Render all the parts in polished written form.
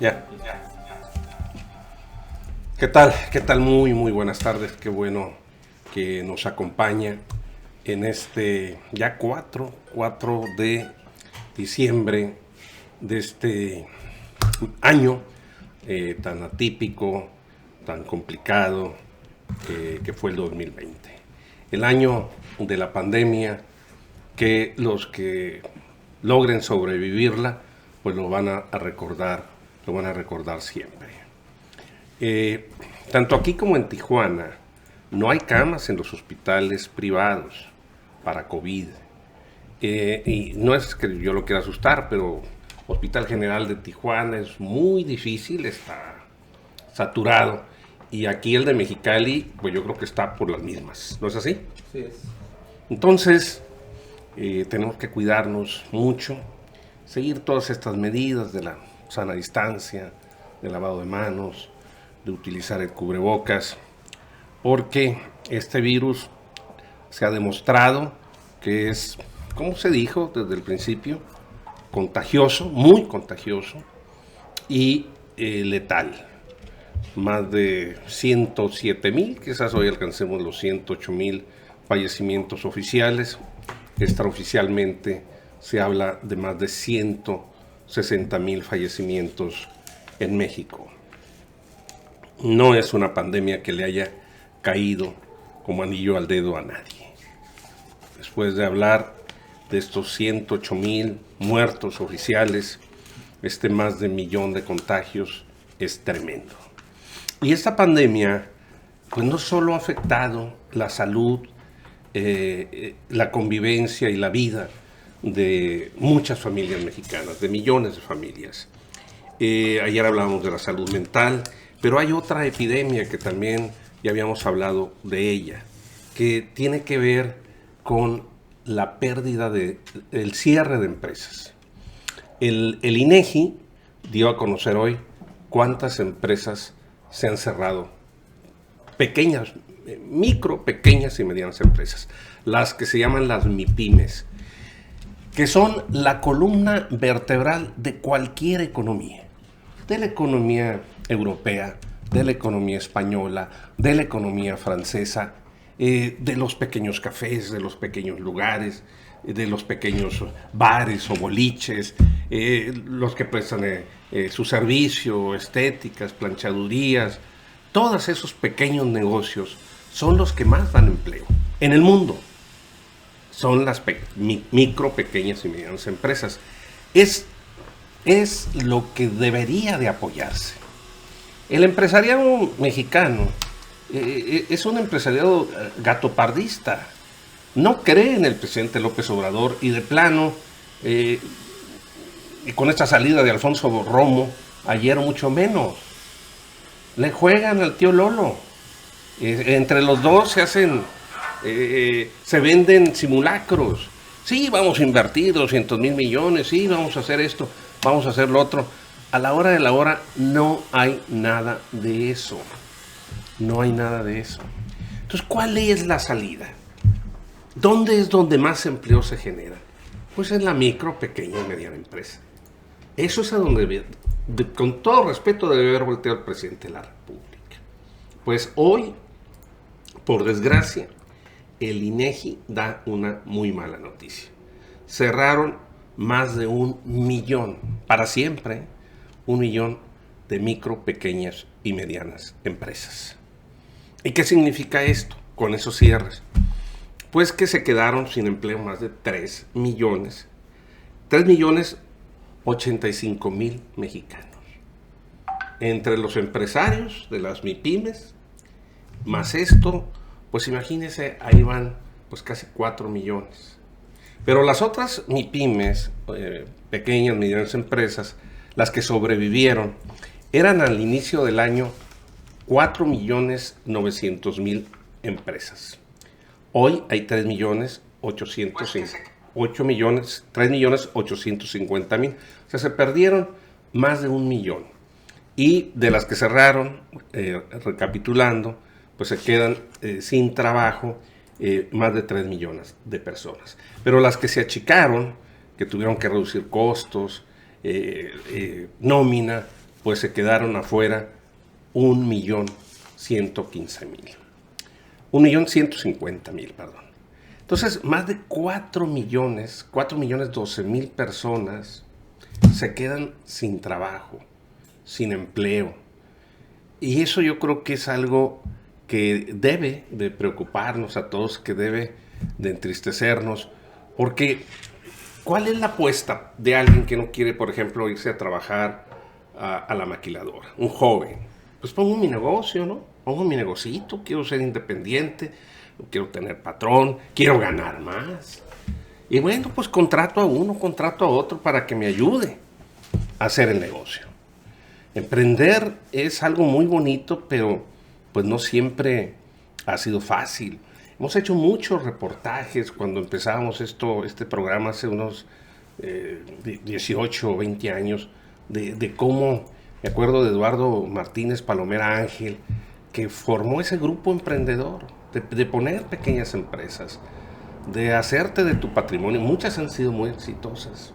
Ya. ¿Qué tal? ¿Qué tal? Muy buenas tardes. Qué bueno que nos acompaña en este ya 4 de diciembre de este año tan atípico, tan complicado que fue el 2020. El año de la pandemia que los que logren sobrevivirla pues lo van a recordar siempre. Tanto aquí como en Tijuana no hay camas en los hospitales privados para COVID. Y no es que yo lo quiera asustar, pero Hospital General de Tijuana es muy difícil, está saturado. Y aquí el de Mexicali, pues yo creo que está por las mismas, ¿no es así? Sí es. Entonces, tenemos que cuidarnos mucho, seguir todas estas medidas de la sana distancia, de lavado de manos, de utilizar el cubrebocas, porque este virus se ha demostrado que es, como se dijo desde el principio, contagioso, muy contagioso y letal. Más de 107,000, quizás hoy alcancemos los 108,000 fallecimientos oficiales. Extraoficialmente se habla de más de 160,000 fallecimientos en México. No es una pandemia que le haya caído como anillo al dedo a nadie. Después de hablar de estos 108,000 muertos oficiales, más de 1,000,000 de contagios es tremendo. Y esta pandemia, pues no solo ha afectado la salud, la convivencia y la vida de muchas familias mexicanas, de millones de familias. Ayer hablábamos de la salud mental, pero hay otra epidemia que también ya habíamos hablado de ella, que tiene que ver con la pérdida del cierre de empresas. El INEGI dio a conocer hoy cuántas empresas se han cerrado, pequeñas, pequeñas y medianas empresas, las que se llaman las MIPYMES, que son la columna vertebral de cualquier economía, de la economía europea, de la economía española, de la economía francesa, de los pequeños cafés, de los pequeños lugares, de los pequeños bares o boliches, los que prestan su servicio, estéticas, planchadurías. Todos esos pequeños negocios son los que más dan empleo en el mundo. Son las micro, pequeñas y medianas empresas. Es lo que debería de apoyarse. El empresariado mexicano es un empresariado gatopardista. No cree en el presidente López Obrador y de plano, y con esta salida de Alfonso Romo, ayer mucho menos. Le juegan al tío Lolo. Entre los dos se venden simulacros. Sí, vamos a invertir 200,000 millones, sí, vamos a hacer esto, vamos a hacer lo otro. A la hora de la hora no hay nada de eso. No hay nada de eso. Entonces, ¿cuál es la salida? ¿Dónde es donde más empleo se genera? Pues en la micro, pequeña y mediana empresa. Eso es a donde, con todo respeto, debe haber volteado el presidente de la República. Pues hoy, por desgracia, el INEGI da una muy mala noticia. Cerraron más de 1,000,000, para siempre, 1,000,000 de micro, pequeñas y medianas empresas. ¿Y qué significa esto con esos cierres? Pues que se quedaron sin empleo más de 3,085,000 mexicanos. Entre los empresarios de las MIPYMES, más esto, pues imagínense, ahí van pues casi 4 millones. Pero las otras MIPYMES, pequeñas, medianas empresas, las que sobrevivieron, eran al inicio del año 4,900,000 empresas. Hoy hay 3,850,000. O sea, se perdieron más de 1,000,000. Y de las que cerraron, recapitulando, pues se quedan sin trabajo más de 3 millones de personas. Pero las que se achicaron, que tuvieron que reducir costos, nómina, pues se quedaron afuera 1.115.000. 1.150.000, perdón. Entonces, más de 4.012.000 personas se quedan sin trabajo, sin empleo. Y eso yo creo que es algo que debe de preocuparnos a todos, que debe de entristecernos, porque ¿cuál es la apuesta de alguien que no quiere, por ejemplo, irse a trabajar a la maquiladora? Un joven, pues pongo mi negocio, ¿no? Pongo mi negocito, quiero ser independiente, quiero tener patrón, quiero ganar más. Y bueno, pues contrato a uno, contrato a otro para que me ayude a hacer el negocio. Emprender es algo muy bonito, pero pues no siempre ha sido fácil. Hemos hecho muchos reportajes cuando empezábamos este programa hace unos 18 o 20 años, de cómo, me acuerdo de Eduardo Martínez Palomera Ángel, que formó ese grupo emprendedor, de poner pequeñas empresas, de hacerte de tu patrimonio. Muchas han sido muy exitosas.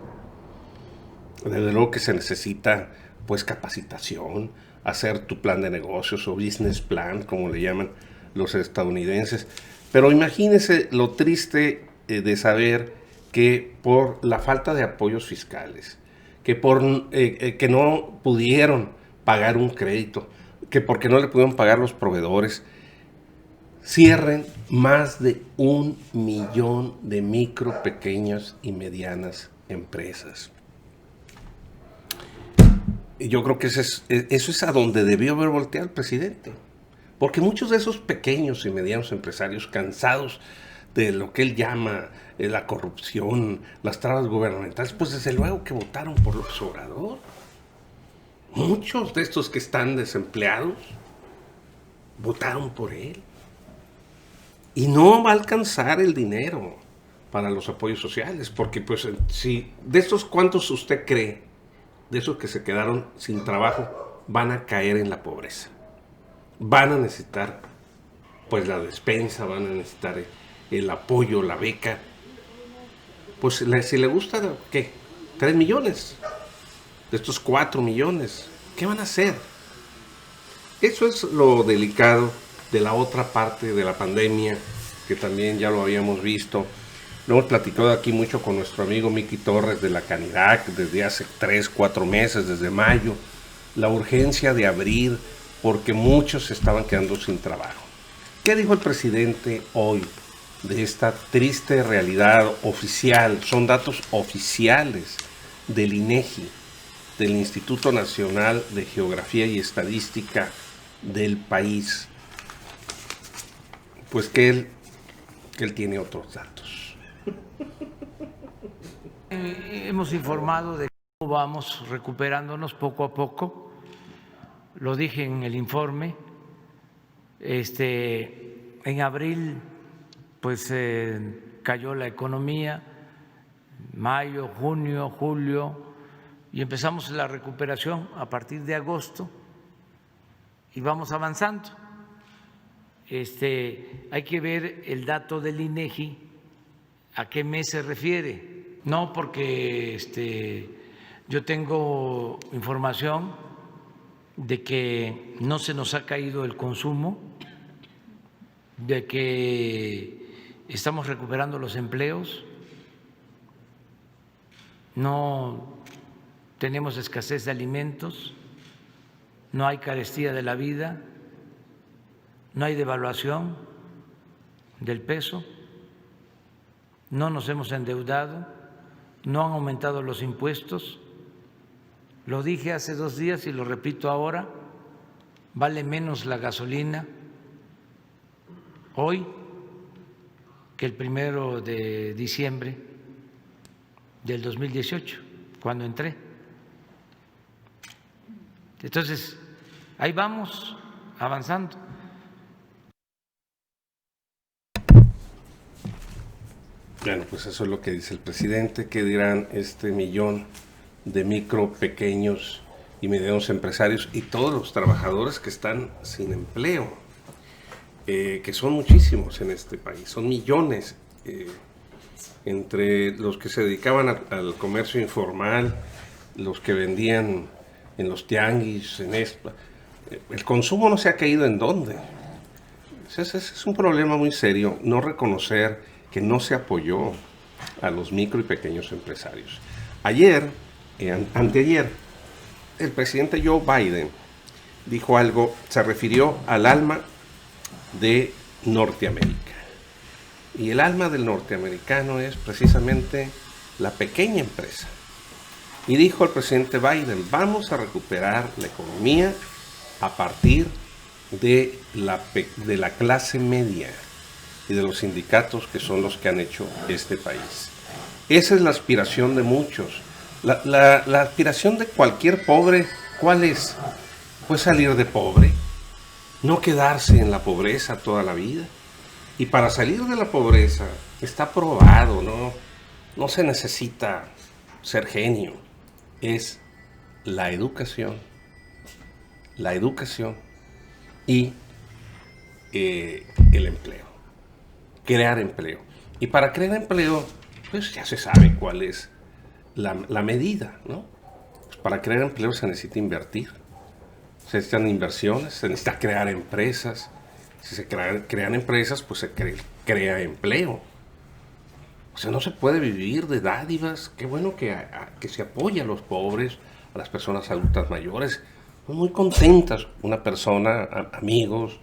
Desde luego que se necesita pues capacitación, hacer tu plan de negocios o business plan, como le llaman los estadounidenses. Pero imagínense lo triste de saber que por la falta de apoyos fiscales, que que no pudieron pagar un crédito, que porque no le pudieron pagar los proveedores, cierren más de 1 millón de micro, pequeñas y medianas empresas. Y yo creo que eso es a donde debió haber volteado el presidente. Porque muchos de esos pequeños y medianos empresarios, cansados de lo que él llama la corrupción, las trabas gubernamentales, pues desde luego que votaron por López Obrador. Muchos de estos que están desempleados votaron por él. Y no va a alcanzar el dinero para los apoyos sociales, porque pues si de estos cuántos usted cree, de esos que se quedaron sin trabajo, van a caer en la pobreza. Van a necesitar pues la despensa, van a necesitar el apoyo, la beca. Pues si le gusta, ¿qué? 3 millones. De estos 4 millones, ¿qué van a hacer? Eso es lo delicado de la otra parte de la pandemia, que también ya lo habíamos visto. Lo hemos platicado aquí mucho con nuestro amigo Miki Torres de la Canirac desde hace 3-4 meses, desde mayo. La urgencia de abrir porque muchos se estaban quedando sin trabajo. ¿Qué dijo el presidente hoy de esta triste realidad oficial? Son datos oficiales del INEGI, del Instituto Nacional de Geografía y Estadística del país. Pues que él tiene otros datos. Hemos informado de cómo vamos recuperándonos poco a poco. Lo dije en el informe. En abril, pues cayó la economía, mayo, junio, julio, y empezamos la recuperación a partir de agosto y vamos avanzando. Hay que ver el dato del INEGI, a qué mes se refiere. No, porque yo tengo información de que no se nos ha caído el consumo, de que estamos recuperando los empleos, no tenemos escasez de alimentos, no hay carestía de la vida, no hay devaluación del peso, no nos hemos endeudado, no han aumentado los impuestos. Lo dije hace 2 días y lo repito ahora, vale menos la gasolina hoy que el 1 de diciembre del 2018, cuando entré. Entonces, ahí vamos avanzando. Bueno, pues eso es lo que dice el presidente. ¿Qué dirán 1 millón de micro, pequeños y medianos empresarios y todos los trabajadores que están sin empleo? Que son muchísimos en este país, son millones, entre los que se dedicaban al comercio informal, los que vendían en los tianguis, en esto. El consumo no se ha caído en dónde. Ese es un problema muy serio, no reconocer que no se apoyó a los micro y pequeños empresarios. Anteayer, el presidente Joe Biden dijo algo, se refirió al alma de Norteamérica. Y el alma del norteamericano es precisamente la pequeña empresa. Y dijo el presidente Biden, vamos a recuperar la economía a partir de la clase media y de los sindicatos que son los que han hecho este país. Esa es la aspiración de muchos. La aspiración de cualquier pobre, ¿cuál es? Pues salir de pobre, no quedarse en la pobreza toda la vida. Y para salir de la pobreza está probado, no se necesita ser genio, es la educación y el empleo, crear empleo. Y para crear empleo, pues ya se sabe cuál es la medida, ¿no? Pues para crear empleo se necesita invertir, se necesitan inversiones, se necesita crear empresas. Si se crean empresas, pues se crea empleo. O sea, no se puede vivir de dádivas. Qué bueno que se apoya a los pobres, a las personas adultas mayores. Muy contentas una persona, amigos,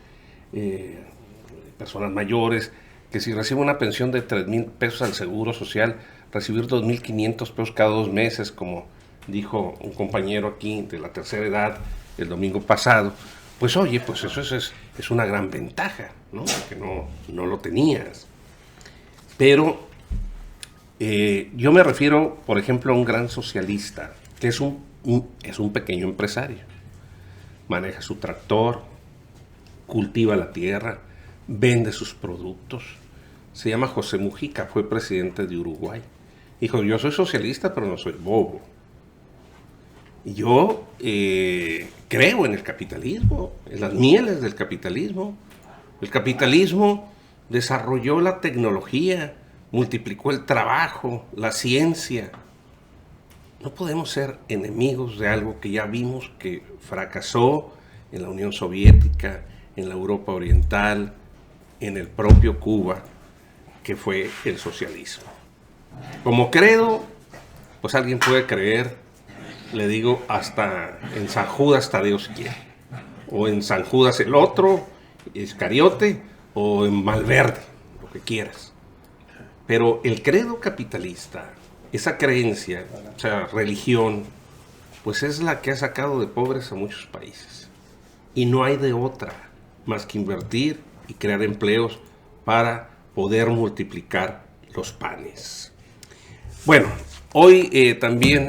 personas mayores, que si recibe una pensión de 3,000 pesos al Seguro Social, recibir 2,500 pesos cada 2 meses, como dijo un compañero aquí de la tercera edad el domingo pasado, pues oye, pues eso es una gran ventaja, ¿no? Porque no lo tenías. Pero yo me refiero, por ejemplo, a un gran socialista, que es un pequeño empresario. Maneja su tractor, cultiva la tierra, vende sus productos. Se llama José Mujica, fue presidente de Uruguay. Dijo, yo soy socialista, pero no soy bobo. Y yo creo en el capitalismo, en las mieles del capitalismo. El capitalismo desarrolló la tecnología, multiplicó el trabajo, la ciencia. No podemos ser enemigos de algo que ya vimos que fracasó en la Unión Soviética, en la Europa Oriental, en el propio Cuba, que fue el socialismo. Como credo, pues alguien puede creer, le digo, hasta en San Judas Tadeo si quiere, o en San Judas el otro, Iscariote, o en Malverde, lo que quieras. Pero el credo capitalista, esa creencia, o sea, religión, pues es la que ha sacado de pobres a muchos países. Y no hay de otra más que invertir y crear empleos para poder multiplicar los panes. Bueno, hoy también,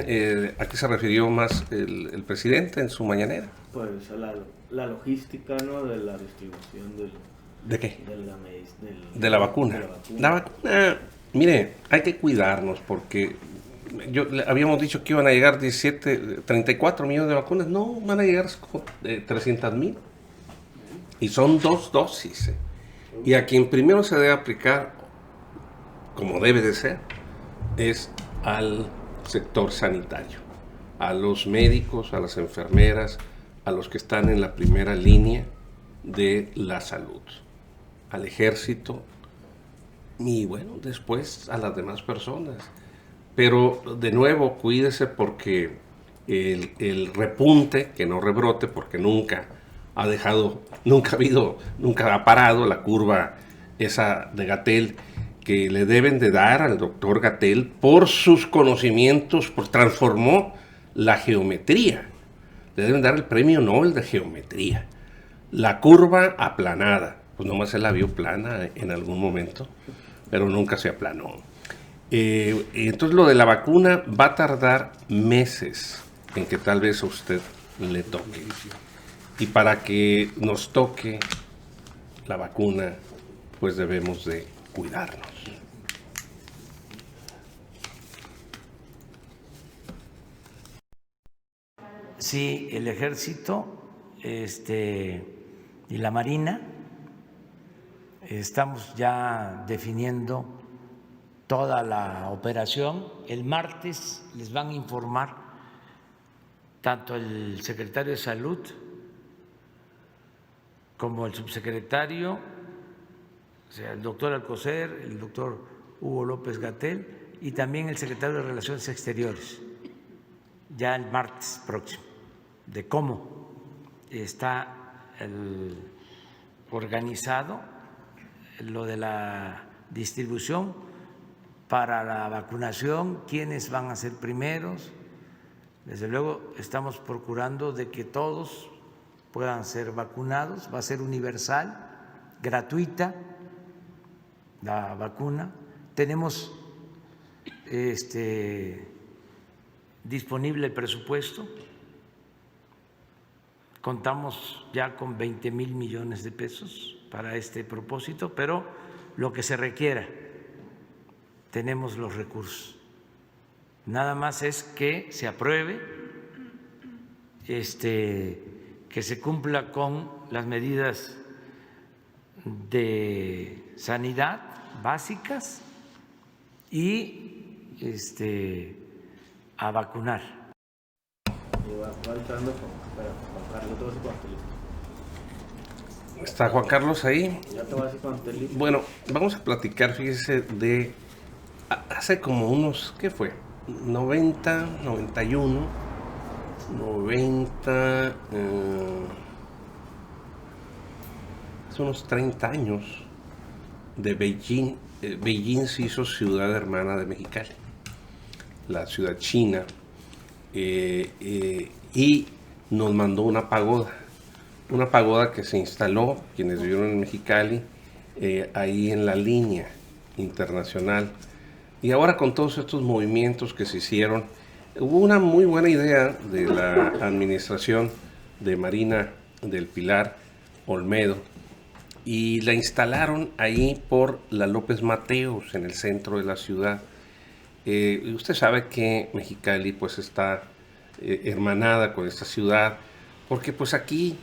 ¿a qué se refirió más el presidente en su mañanera? Pues a la logística, ¿no? De la distribución ¿De qué? De la vacuna. La vacuna, mire, hay que cuidarnos porque habíamos dicho que iban a llegar 34 millones de vacunas. No, van a llegar 300,000. Y son 2 dosis. Y a quien primero se debe aplicar, como debe de ser, es al sector sanitario, a los médicos, a las enfermeras, a los que están en la primera línea de la salud, al ejército y bueno, después a las demás personas. Pero de nuevo, cuídese porque el repunte, que no rebrote, porque nunca ha parado la curva esa de Gatell, que le deben de dar al doctor Gatell por sus conocimientos, transformó la geometría. Le deben dar el premio Nobel de Geometría. La curva aplanada, pues nomás se la vio plana en algún momento, pero nunca se aplanó. Entonces lo de la vacuna va a tardar meses en que tal vez a usted le toque. Y para que nos toque la vacuna, pues debemos de cuidarnos. Sí, el ejército y la marina estamos ya definiendo toda la operación. El martes les van a informar tanto el secretario de Salud como el subsecretario, o sea, el doctor Alcocer, el doctor Hugo López-Gatell y también el secretario de Relaciones Exteriores, ya el martes próximo, de cómo está organizado lo de la distribución para la vacunación, quiénes van a ser primeros. Desde luego estamos procurando de que todos puedan ser vacunados, va a ser universal, gratuita la vacuna. Tenemos disponible el presupuesto, contamos ya con 20,000 millones de pesos para este propósito, pero lo que se requiera, tenemos los recursos. Nada más es que se apruebe, que se cumpla con las medidas de sanidad básicas y a vacunar. ¿Está Juan Carlos ahí? Ya te voy a decir cuando esté listo. Bueno, vamos a platicar, fíjese, de hace como unos, ¿qué fue? 90, 91, 90, hace unos 30 años de Beijing. Beijing se hizo ciudad hermana de Mexicali, la ciudad china, y nos mandó una pagoda que se instaló, quienes vivieron en Mexicali, ahí en la línea internacional. Y ahora con todos estos movimientos que se hicieron, hubo una muy buena idea de la administración de Marina del Pilar Olmedo, y la instalaron ahí por la López Mateos, en el centro de la ciudad. Usted sabe que Mexicali pues está hermanada con esta ciudad, porque pues aquí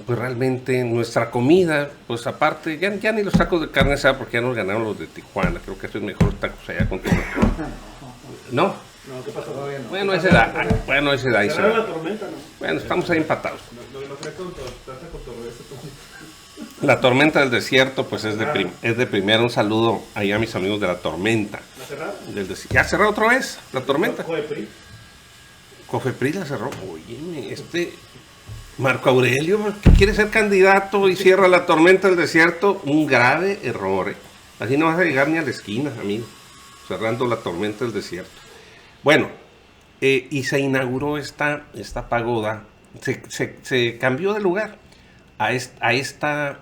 pues realmente nuestra comida, pues aparte, ya ni los tacos de carne asada, porque ya nos ganaron los de Tijuana. Creo que eso es mejor tacos allá con Tijuana. ¿No? No, ¿qué pasó? Todavía no. Bueno, ese da. Bueno, ese da. ¿Cerraron la tormenta, no? Bueno, estamos ahí empatados. No, La tormenta del desierto, pues es de primera. Un saludo ahí a mis amigos de la tormenta. ¿La cerraron? ¿Ya cerró otra vez la tormenta? Coepri. Cofepris la cerró. Oye, Marco Aurelio, que quiere ser candidato y cierra la tormenta del desierto, un grave error. Así no vas a llegar ni a la esquina, amigo, cerrando la tormenta del desierto. Bueno, y se inauguró esta pagoda, se cambió de lugar a esta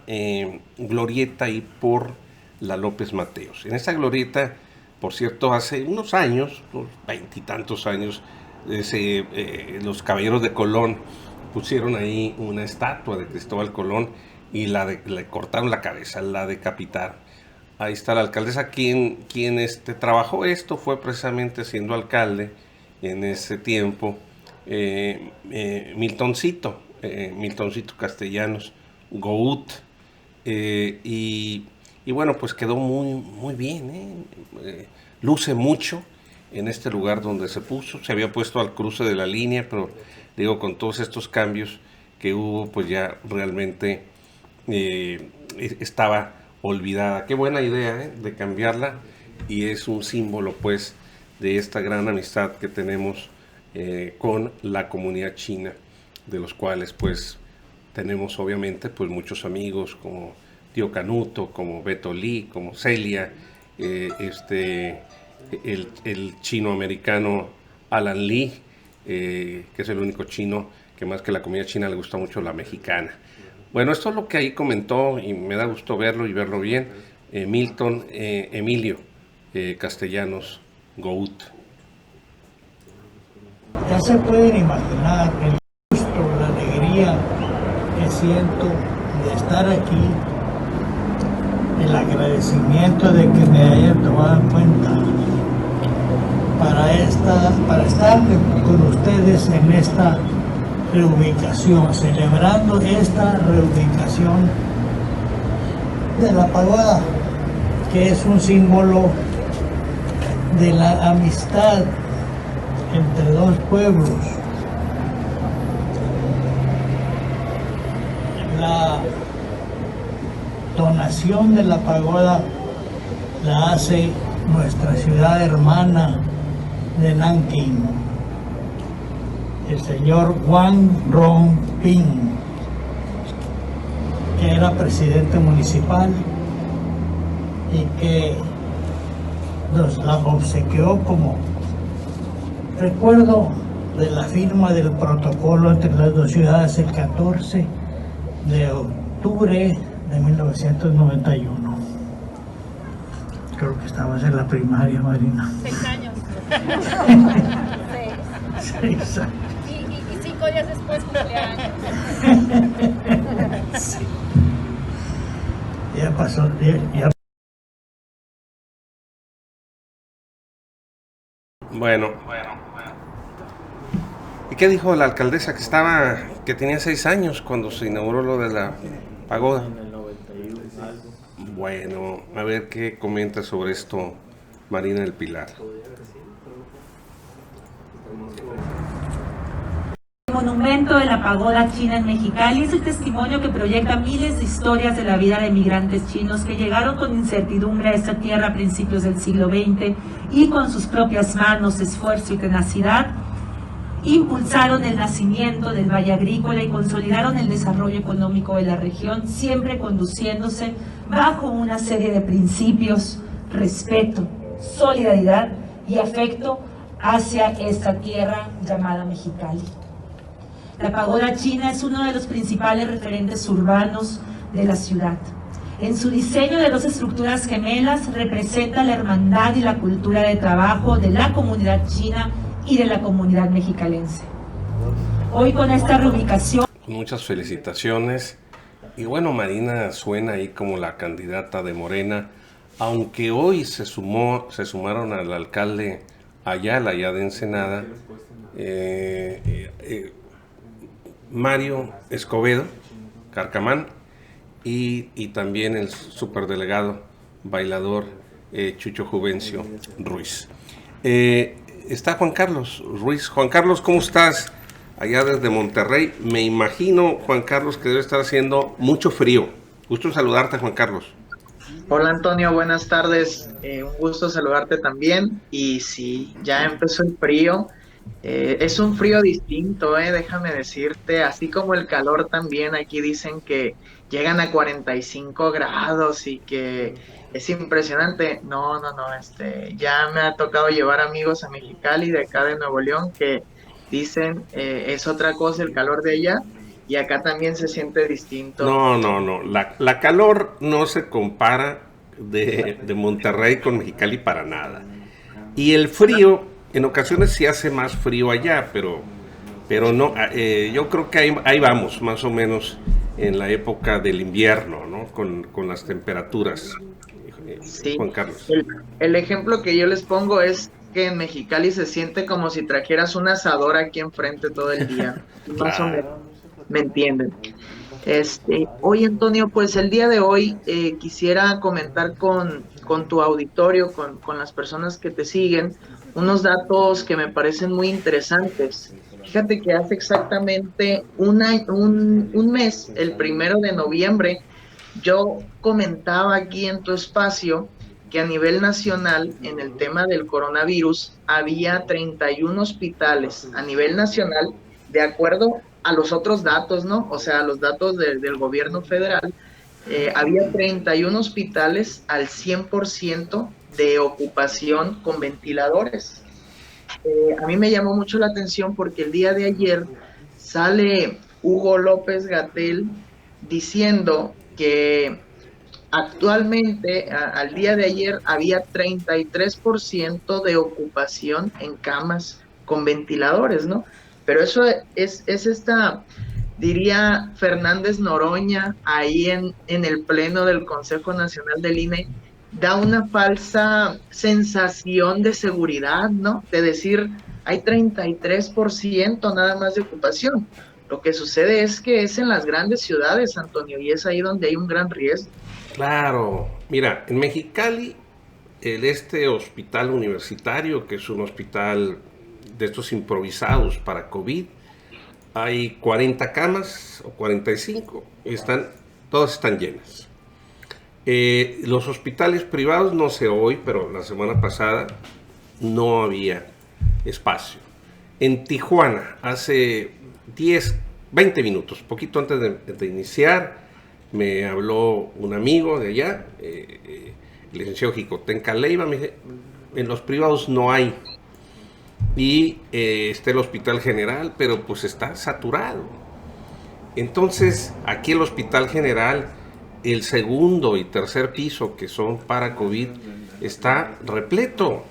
glorieta ahí por la López Mateos. En esta glorieta, por cierto, hace unos años, 20 y tantos años, los caballeros de Colón pusieron ahí una estatua de Cristóbal Colón y le cortaron la cabeza, la decapitaron. Ahí está la alcaldesa, quien trabajó esto, fue precisamente siendo alcalde en ese tiempo, Miltoncito Castellanos Gout, y bueno, pues quedó muy bien, luce mucho en este lugar donde se puso. Se había puesto al cruce de la línea, pero digo, con todos estos cambios que hubo, pues ya realmente estaba olvidada. Qué buena idea de cambiarla, y es un símbolo pues de esta gran amistad que tenemos con la comunidad china, de los cuales pues tenemos obviamente pues muchos amigos como Tío Canuto, como Beto Lee, como Celia, el chino americano Alan Lee, que es el único chino que más que la comida china le gusta mucho la mexicana. Bueno, esto es lo que ahí comentó, y me da gusto verlo y verlo bien, Emilio Castellanos Gout. Ya se pueden imaginar el gusto, la alegría que siento de estar aquí, el agradecimiento de que me hayan tomado en cuenta para estar con ustedes en esta reubicación, celebrando esta reubicación de la pagoda, que es un símbolo de la amistad entre dos pueblos, La donación de la pagoda la hace nuestra ciudad hermana de Nankín, el señor Wang Rongping, que era presidente municipal y que nos la obsequió como recuerdo de la firma del protocolo entre las dos ciudades el 14 de octubre de 1991. Creo que estabas en la primaria, Marina. 6 años. 6 años. Y 5 días después cumpleaños. Sí. Ya pasó, ya. Bueno. ¿Y qué dijo la alcaldesa? Que tenía 6 años cuando se inauguró lo de la pagoda. En el 91 algo. Bueno, a ver qué comenta sobre esto Marina del Pilar. El monumento de la pagoda china en Mexicali es el testimonio que proyecta miles de historias de la vida de migrantes chinos que llegaron con incertidumbre a esta tierra a principios del siglo XX y con sus propias manos, esfuerzo y tenacidad impulsaron el nacimiento del Valle Agrícola y consolidaron el desarrollo económico de la región, siempre conduciéndose bajo una serie de principios: respeto, solidaridad y afecto hacia esta tierra llamada Mexicali. La pagoda china es uno de los principales referentes urbanos de la ciudad. En su diseño de 2 estructuras gemelas representa la hermandad y la cultura de trabajo de la comunidad china y de la comunidad mexicalense. Hoy con esta reubicación... Muchas felicitaciones. Y bueno, Marina suena ahí como la candidata de Morena, aunque hoy se sumaron al alcalde Ayala, allá de Ensenada, Mario Escobedo Carcamán y también el superdelegado bailador Chucho Juvencio Ruiz. Está Juan Carlos Ruiz. Juan Carlos, ¿cómo estás? Allá desde Monterrey. Me imagino, Juan Carlos, que debe estar haciendo mucho frío. Gusto en saludarte, Juan Carlos. Hola Antonio, buenas tardes. Un gusto saludarte también. Y sí, ya empezó el frío. Es un frío distinto, déjame decirte. Así como el calor también, aquí dicen que llegan a 45 grados y que es impresionante. No, ya me ha tocado llevar amigos a Mexicali, de acá de Nuevo León, que dicen es otra cosa el calor de allá, y acá también se siente distinto. No. La calor no se compara de Monterrey con Mexicali para nada. Y el frío, en ocasiones sí hace más frío allá, pero no, yo creo que ahí vamos, más o menos en la época del invierno, ¿no? Con las temperaturas. Sí. Juan Carlos. El ejemplo que yo les pongo es que en Mexicali se siente como si trajeras un asador aquí enfrente todo el día. Más o menos, ¿me entienden? Hoy, Antonio, pues el día de hoy quisiera comentar con tu auditorio, con las personas que te siguen, unos datos que me parecen muy interesantes. Fíjate que hace exactamente un mes, el 1 de noviembre, yo comentaba aquí en tu espacio que a nivel nacional, en el tema del coronavirus, había 31 hospitales a nivel nacional, de acuerdo a los otros datos, ¿no? O sea, los datos del gobierno federal, había 31 hospitales al 100% de ocupación con ventiladores. A mí me llamó mucho la atención porque el día de ayer sale Hugo López-Gatell diciendo que actualmente, al día de ayer, había 33% de ocupación en camas con ventiladores, ¿no? Pero eso es esta, diría Fernández Noroña, ahí en el pleno del Consejo Nacional del INE, da una falsa sensación de seguridad, ¿no? De decir, hay 33% nada más de ocupación. Lo que sucede es que es en las grandes ciudades, Antonio, y es ahí donde hay un gran riesgo. Claro, mira, en Mexicali, este hospital universitario, que es un hospital de estos improvisados para COVID, hay 40 camas o 45, todas están llenas. Los hospitales privados, no sé hoy, pero la semana pasada no había espacio. En Tijuana, hace 20 minutos, poquito antes de iniciar, me habló un amigo de allá, el licenciado Jicotenca Leiva, me dice, en los privados no hay. Y está el Hospital General, pero pues está saturado. Entonces, aquí el Hospital General, el segundo y tercer piso, que son para COVID, está repleto.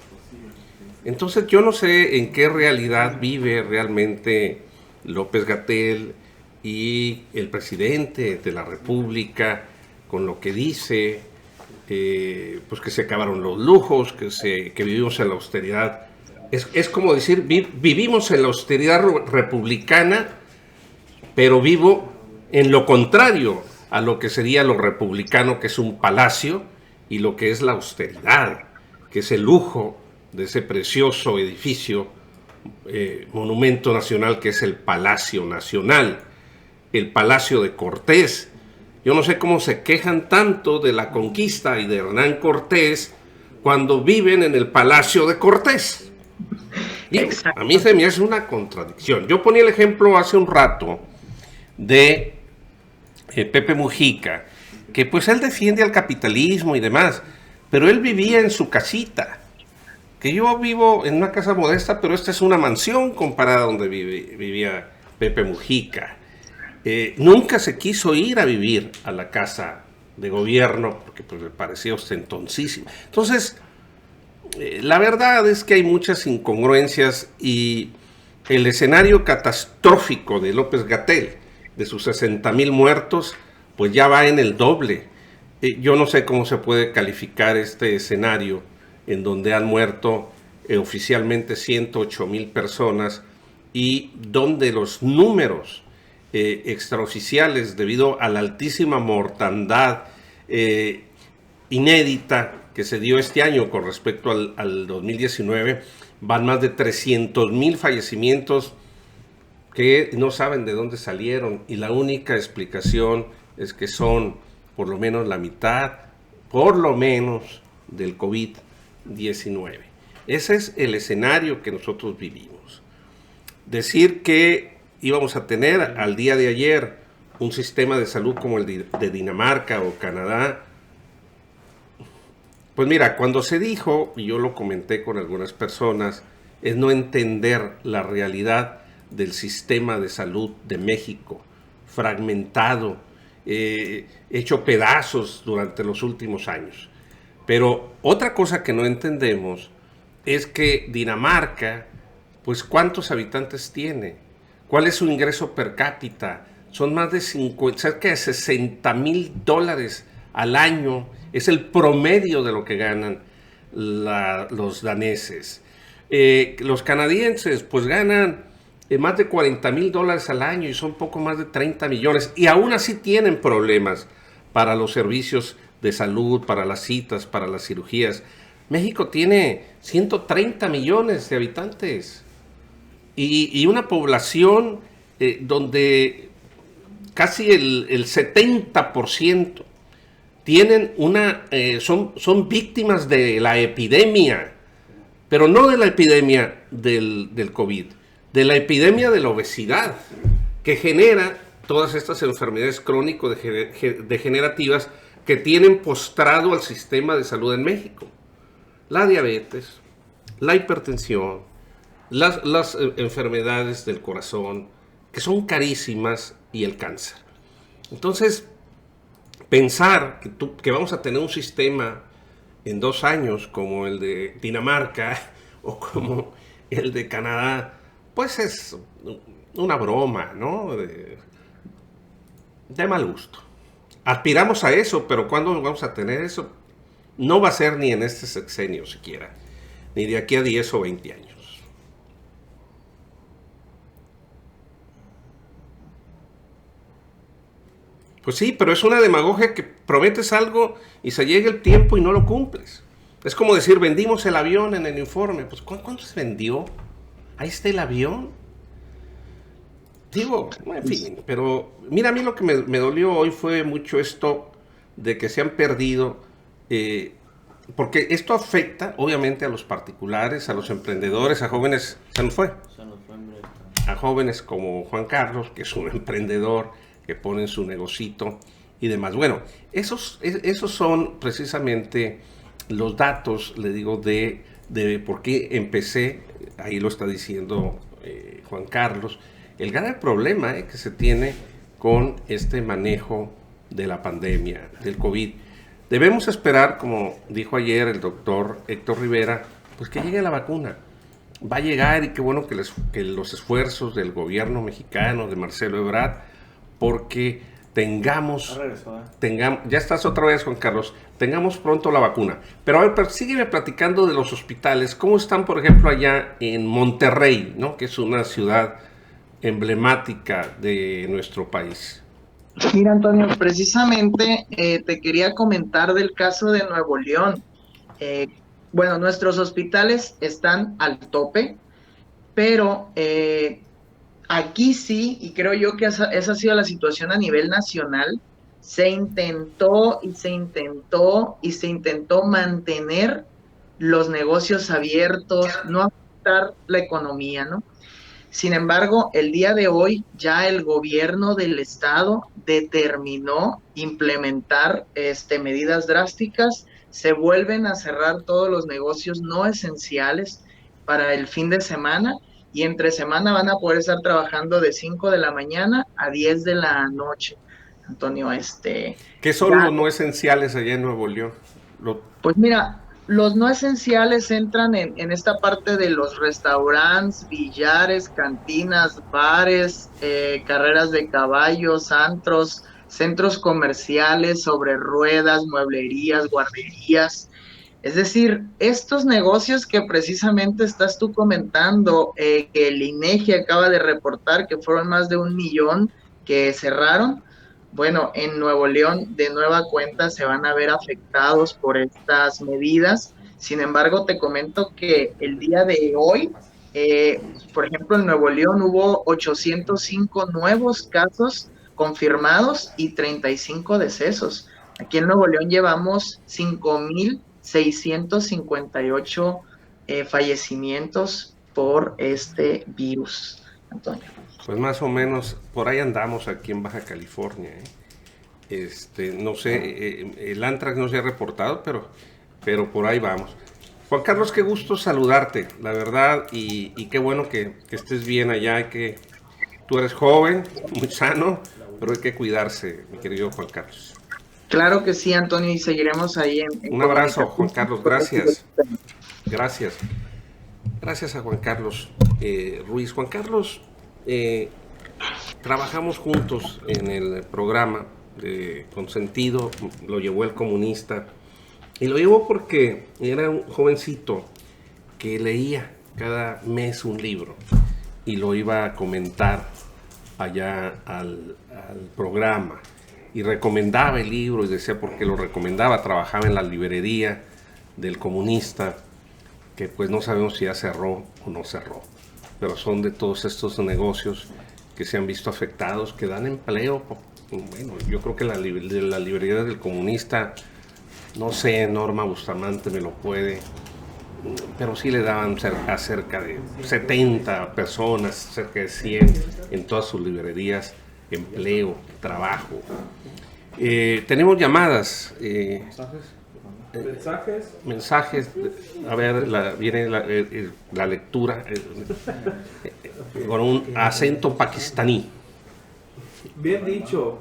Entonces, yo no sé en qué realidad vive realmente López-Gatell y el presidente de la República con lo que dice, pues que se acabaron los lujos, que vivimos en la austeridad. Es como decir, vivimos en la austeridad republicana, pero vivo en lo contrario a lo que sería lo republicano, que es un palacio, y lo que es la austeridad, que es el lujo de ese precioso edificio, monumento nacional, que es el Palacio Nacional, el Palacio de Cortés. Yo no sé cómo se quejan tanto de la conquista y de Hernán Cortés cuando viven en el Palacio de Cortés. Y a mí se me hace una contradicción. Yo ponía el ejemplo hace un rato de Pepe Mujica, que pues él defiende al capitalismo y demás, pero él vivía en su casita, que yo vivo en una casa modesta, pero esta es una mansión comparada a donde vivía Pepe Mujica. Nunca se quiso ir a vivir a la casa de gobierno porque pues le parecía ostentosísimo. Entonces, la verdad es que hay muchas incongruencias y el escenario catastrófico de López-Gatell, de sus 60,000 muertos, pues ya va en el doble. Yo no sé cómo se puede calificar este escenario en donde han muerto oficialmente 108,000 personas y donde los números extraoficiales, debido a la altísima mortandad inédita que se dio este año con respecto al 2019, van más de 300,000 fallecimientos que no saben de dónde salieron, y la única explicación es que son por lo menos la mitad, por lo menos, del COVID-19. Ese es el escenario que nosotros vivimos. Decir que íbamos a tener al día de ayer un sistema de salud como el de Dinamarca o Canadá, pues mira, cuando se dijo, y yo lo comenté con algunas personas, es no entender la realidad del sistema de salud de México, fragmentado, hecho pedazos durante los últimos años. Pero otra cosa que no entendemos es que Dinamarca, pues ¿cuántos habitantes tiene? ¿Cuál es su ingreso per cápita? Son más de cerca de $60,000 al año. Es el promedio de lo que ganan los daneses. Los canadienses pues ganan más de $40,000 al año y son poco más de 30 millones. Y aún así tienen problemas para los servicios de salud, para las citas, para las cirugías. México tiene 130 millones de habitantes y una población donde casi el 70% tienen son víctimas de la epidemia, pero no de la epidemia del COVID, de la epidemia de la obesidad, que genera todas estas enfermedades crónico-degenerativas que tienen postrado al sistema de salud en México. La diabetes, la hipertensión, las enfermedades del corazón, que son carísimas, y el cáncer. Entonces, pensar que vamos a tener un sistema en 2 años como el de Dinamarca o como el de Canadá, pues es una broma, ¿no? De mal gusto. Aspiramos a eso, pero ¿cuándo vamos a tener eso? No va a ser ni en este sexenio siquiera, ni de aquí a 10 o 20 años. Pues sí, pero es una demagogia que prometes algo y se llega el tiempo y no lo cumples. Es como decir, vendimos el avión en el informe. Pues ¿cuánto se vendió? Ahí está el avión. Digo, en fin, pero mira, a mí lo que me dolió hoy fue mucho esto de que se han perdido, porque esto afecta obviamente a los particulares, a los emprendedores, a jóvenes, se nos fue, a jóvenes como Juan Carlos, que es un emprendedor, que pone su negocito y demás. Bueno, esos son precisamente los datos, le digo, de por qué empecé, ahí lo está diciendo Juan Carlos, el grave problema que se tiene con este manejo de la pandemia, del COVID. Debemos esperar, como dijo ayer el doctor Héctor Rivera, pues que llegue la vacuna. Va a llegar y qué bueno que los esfuerzos del gobierno mexicano, de Marcelo Ebrard, porque tengamos, ya estás otra vez, Juan Carlos, tengamos pronto la vacuna. Pero a ver, sígueme platicando de los hospitales. ¿Cómo están, por ejemplo, allá en Monterrey, ¿no? Que es una ciudad emblemática de nuestro país? Mira, Antonio, precisamente te quería comentar del caso de Nuevo León. Bueno, nuestros hospitales están al tope, pero aquí sí, y creo yo que esa ha sido la situación a nivel nacional, se intentó mantener los negocios abiertos, no afectar la economía, ¿no? Sin embargo, el día de hoy ya el gobierno del estado determinó implementar medidas drásticas. Se vuelven a cerrar todos los negocios no esenciales para el fin de semana, y entre semana van a poder estar trabajando de 5 de la mañana a 10 de la noche. Antonio, ¿qué son los no esenciales allá en Nuevo León? Pues mira, los no esenciales entran en esta parte de los restaurantes, billares, cantinas, bares, carreras de caballos, antros, centros comerciales, sobre ruedas, mueblerías, guarderías. Es decir, estos negocios que precisamente estás tú comentando, que el INEGI acaba de reportar que fueron más de 1 millón que cerraron, bueno, en Nuevo León de nueva cuenta se van a ver afectados por estas medidas. Sin embargo, te comento que el día de hoy, por ejemplo, en Nuevo León hubo 805 nuevos casos confirmados y 35 decesos. Aquí en Nuevo León llevamos 5,658 fallecimientos por este virus, Antonio. Pues más o menos por ahí andamos aquí en Baja California. No sé, el Antrax no se ha reportado, pero por ahí vamos. Juan Carlos, qué gusto saludarte, la verdad, y qué bueno que estés bien allá, y que tú eres joven, muy sano, pero hay que cuidarse, mi querido Juan Carlos. Claro que sí, Antonio, y seguiremos ahí en un abrazo, Juan Carlos, gracias. Gracias a Juan Carlos Ruiz. Juan Carlos, trabajamos juntos en el programa de Consentido, lo llevó el comunista, y lo llevó porque era un jovencito que leía cada mes un libro y lo iba a comentar allá al programa, y recomendaba el libro y decía por qué lo recomendaba. Trabajaba en la librería del comunista, que pues no sabemos si ya cerró o no cerró, pero son de todos estos negocios que se han visto afectados, que dan empleo. Bueno, yo creo que la librería del comunista, no sé, Norma Bustamante me lo puede, pero sí le daban a cerca de 70 personas, cerca de 100 en todas sus librerías, empleo, trabajo. Tenemos llamadas. Mensajes. A ver, viene la lectura con un acento pakistaní. Bien dicho.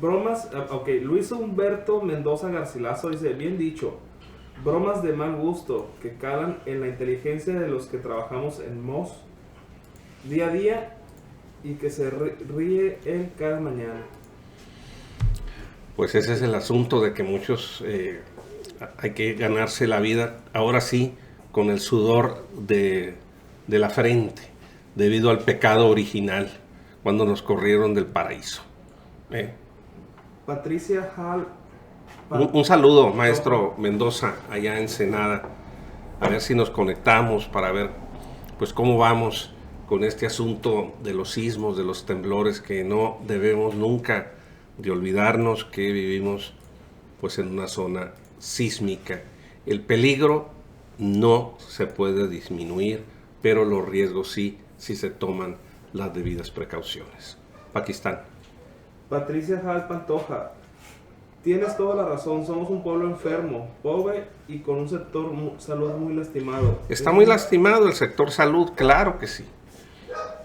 Bromas. Ok, Luis Humberto Mendoza Garcilaso dice: bien dicho. Bromas de mal gusto que calan en la inteligencia de los que trabajamos en MOS día a día y que se ríe él cada mañana. Pues ese es el asunto, de que muchos hay que ganarse la vida, ahora sí, con el sudor de la frente, debido al pecado original, cuando nos corrieron del paraíso. Patricia Hall. Un saludo, maestro Mendoza, allá en Ensenada. A ver si nos conectamos para ver pues cómo vamos con este asunto de los sismos, de los temblores, que no debemos nunca de olvidarnos que vivimos pues en una zona sísmica. El peligro no se puede disminuir, pero los riesgos sí, si se toman las debidas precauciones. Pakistán. Patricia Jal Pantoja, tienes toda la razón, somos un pueblo enfermo, pobre y con un sector salud muy lastimado. Está muy lastimado el sector salud, claro que sí.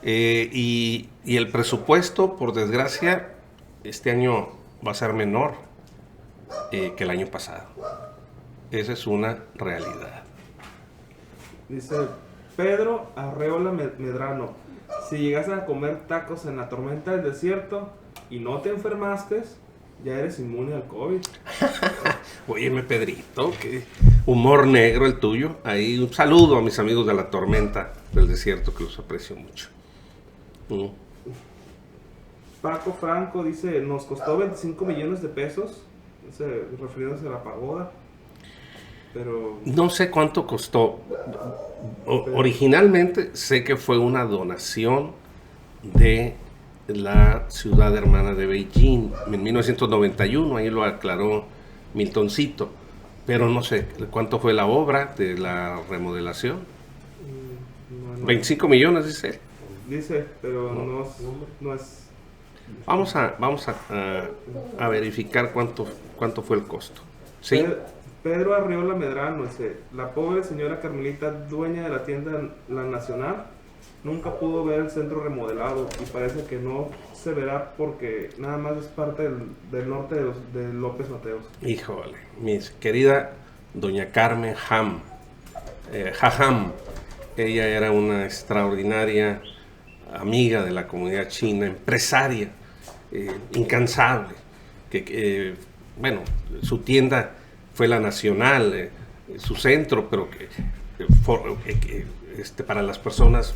Y el presupuesto, por desgracia, este año va a ser menor que el año pasado. Esa es una realidad. Dice Pedro Arreola Medrano, si llegas a comer tacos en la tormenta del desierto y no te enfermaste, ya eres inmune al COVID. Óyeme, Pedrito, qué humor negro el tuyo. Ahí un saludo a mis amigos de la tormenta del desierto, que los aprecio mucho. Paco Franco dice, nos costó 25 millones de pesos, refiriéndose a la pagoda, pero... No sé cuánto costó. Originalmente sé que fue una donación de la ciudad hermana de Beijing en 1991, ahí lo aclaró Miltoncito, pero no sé cuánto fue la obra de la remodelación. 25 millones, dice él. Dice, pero no es... Vamos a verificar cuánto fue el costo. ¿Sí? Pedro Arriola Medrano dice, la pobre señora Carmelita, dueña de la tienda La Nacional, nunca pudo ver el centro remodelado y parece que no se verá porque nada más es parte del norte de López Mateos. Híjole, mi querida doña Carmen Jajam, ella era una extraordinaria amiga de la comunidad china, empresaria, incansable, bueno, su tienda fue La Nacional, su centro, pero para las personas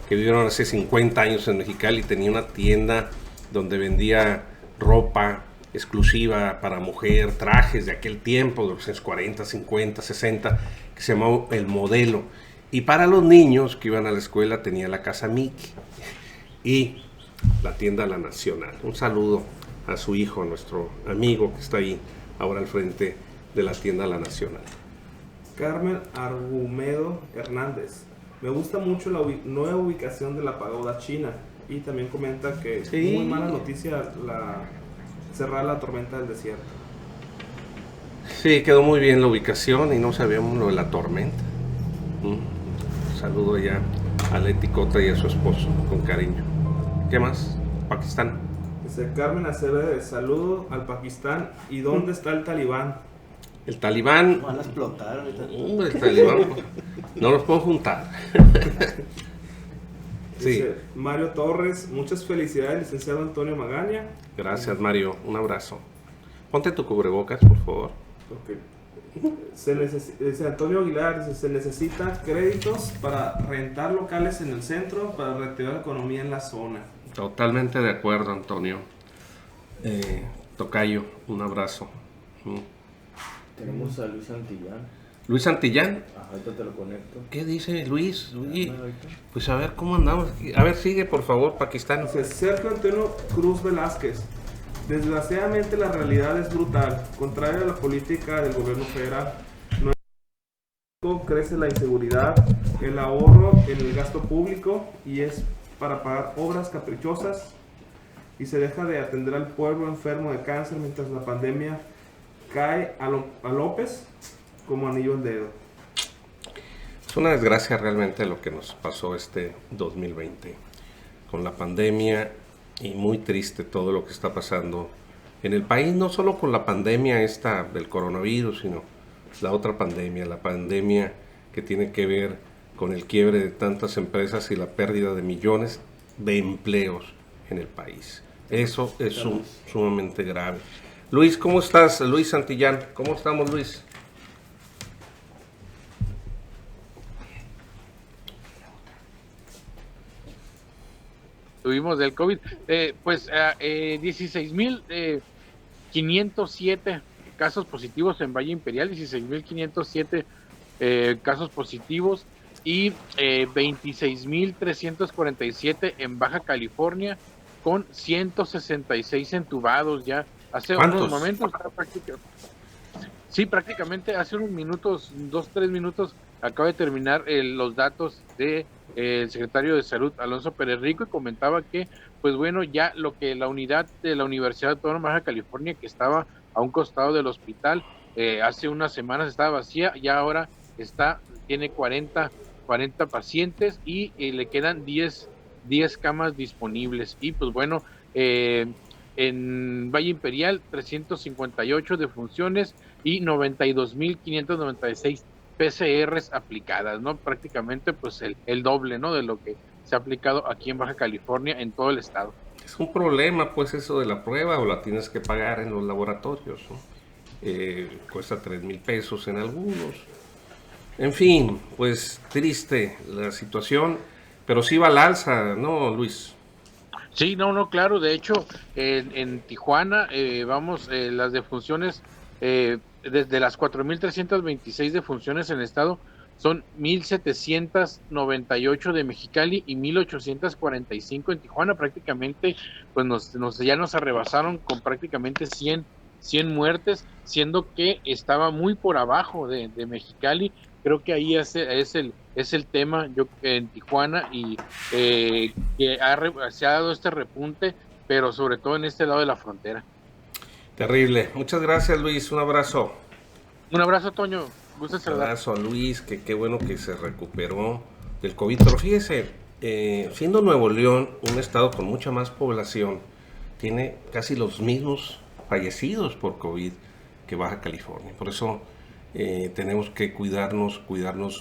que vivieron hace 50 años en Mexicali, tenía una tienda donde vendía ropa exclusiva para mujer, trajes de aquel tiempo, de los años 40, 50, 60, que se llamaba El Modelo. Y para los niños que iban a la escuela tenía la Casa Mickey y la tienda La Nacional. Un saludo a su hijo, a nuestro amigo que está ahí ahora al frente de la tienda La Nacional. Carmen Argumedo Hernández, me gusta mucho la nueva ubicación de la pagoda china y también comenta que sí, muy mala noticia cerrar la tormenta del desierto. Sí, quedó muy bien la ubicación y no sabíamos lo de la tormenta. Saludo ya a Leti Cota y a su esposo con cariño. ¿Qué más? Pakistán. Dice Carmen Acevedo, saludo al Pakistán. ¿Y dónde está el talibán? El talibán. Van a explotar ahorita. El talibán. No los puedo juntar. Sí. Dice Mario Torres, muchas felicidades, licenciado Antonio Magaña. Gracias, Mario. Un abrazo. Ponte tu cubrebocas, por favor. Okay. Dice Antonio Aguilar, dice, se necesitan créditos para rentar locales en el centro para reactivar la economía en la zona. Totalmente de acuerdo, Antonio. Tocayo, un abrazo. Tenemos a Luis Santillán. Luis Santillán. Ahorita te lo conecto. ¿Qué dice Luis? Pues a ver cómo andamos. A ver, sigue por favor, Pakistán. Dice Sergio Antonio Cruz Velázquez. Desgraciadamente la realidad es brutal. Contrario a la política del gobierno federal, crece la inseguridad, el ahorro en el gasto público y es para pagar obras caprichosas y se deja de atender al pueblo enfermo de cáncer mientras la pandemia cae a López como anillo al dedo. Es una desgracia realmente lo que nos pasó este 2020 con la pandemia y muy triste todo lo que está pasando en el país, no solo con la pandemia esta del coronavirus, sino la otra pandemia, la pandemia que tiene que ver con el quiebre de tantas empresas y la pérdida de millones de empleos en el país. Eso es sumamente grave. Luis, ¿cómo estás? Luis Santillán, ¿cómo estamos, Luis? Tuvimos del COVID, 16,507 casos positivos en Valle Imperial, 16,507 casos positivos y 26.347 en Baja California, con 166 entubados ya. Hace unos momentos, prácticamente hace unos minutos, 2-3 minutos, acaba de terminar los datos de el secretario de Salud, Alonso Pérez Rico, y comentaba que, pues bueno, ya lo que la unidad de la Universidad Autónoma de Baja California, que estaba a un costado del hospital, hace unas semanas estaba vacía, y ahora tiene 40 pacientes y le quedan 10 camas disponibles. Y pues bueno, en Valle Imperial 358 defunciones y 92.596 PCRs aplicadas, ¿no? Prácticamente pues el doble, ¿no?, de lo que se ha aplicado aquí en Baja California en todo el estado. Es un problema pues eso de la prueba, o la tienes que pagar en los laboratorios, ¿no? Cuesta 3,000 pesos en algunos. En fin, pues triste la situación, pero sí va al alza, ¿no, Luis? Sí, no, claro. De hecho, en Tijuana, las defunciones, desde las 4.326 defunciones en el estado, son 1.798 de Mexicali y 1.845 en Tijuana. Prácticamente, pues ya nos arrebasaron con prácticamente 100 muertes, siendo que estaba muy por abajo de Mexicali. Creo que ahí es el tema en Tijuana, y que se ha dado este repunte, pero sobre todo en este lado de la frontera. Terrible. Muchas gracias, Luis. Un abrazo. Un abrazo, Toño. Gusto saludar. Un abrazo a Luis, que qué bueno que se recuperó del COVID. Pero fíjese, siendo Nuevo León un estado con mucha más población, tiene casi los mismos fallecidos por COVID que Baja California. Por eso tenemos que cuidarnos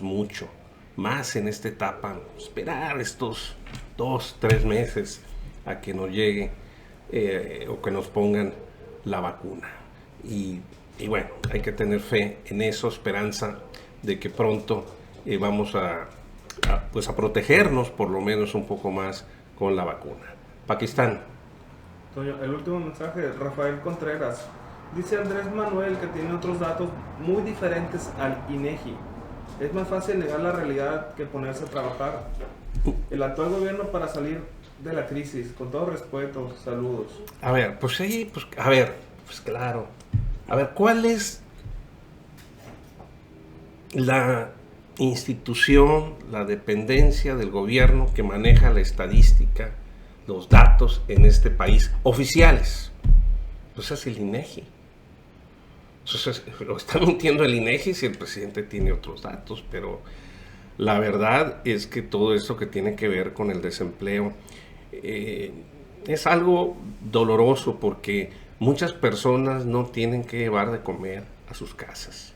mucho, más en esta etapa, esperar estos 2-3 meses a que nos llegue o que nos pongan la vacuna. Y bueno, hay que tener fe en eso, esperanza de que pronto vamos a protegernos por lo menos un poco más con la vacuna. Pakistán. Toño, el último mensaje de Rafael Contreras. Dice Andrés Manuel que tiene otros datos muy diferentes al INEGI. Es más fácil negar la realidad que ponerse a trabajar. El actual gobierno, para salir de la crisis, con todo respeto, saludos. A ver, pues sí, pues claro. A ver, ¿cuál es la institución, la dependencia del gobierno que maneja la estadística, los datos en este país oficiales? Pues es el INEGI. Entonces, lo está mintiendo el INEGI si el presidente tiene otros datos, pero la verdad es que todo esto que tiene que ver con el desempleo es algo doloroso, porque muchas personas no tienen que llevar de comer a sus casas,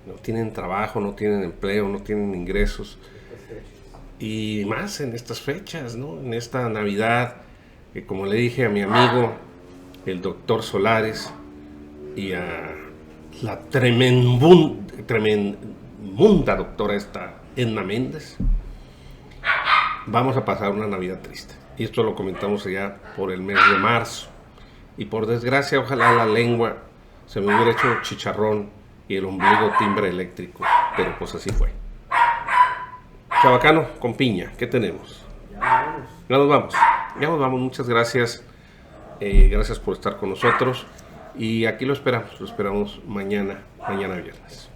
no tienen trabajo, no tienen empleo, no tienen ingresos, y más en estas fechas, ¿no? En esta Navidad, que como le dije a mi amigo el doctor Solares y a la tremenda doctora Edna Méndez, vamos a pasar una Navidad triste. Y esto lo comentamos ya por el mes de marzo. Y por desgracia, ojalá la lengua se me hubiera hecho chicharrón y el ombligo timbre eléctrico. Pero pues así fue. Chabacano con piña, ¿qué tenemos? Ya nos vamos. Muchas gracias. Gracias por estar con nosotros. Y aquí lo esperamos mañana viernes.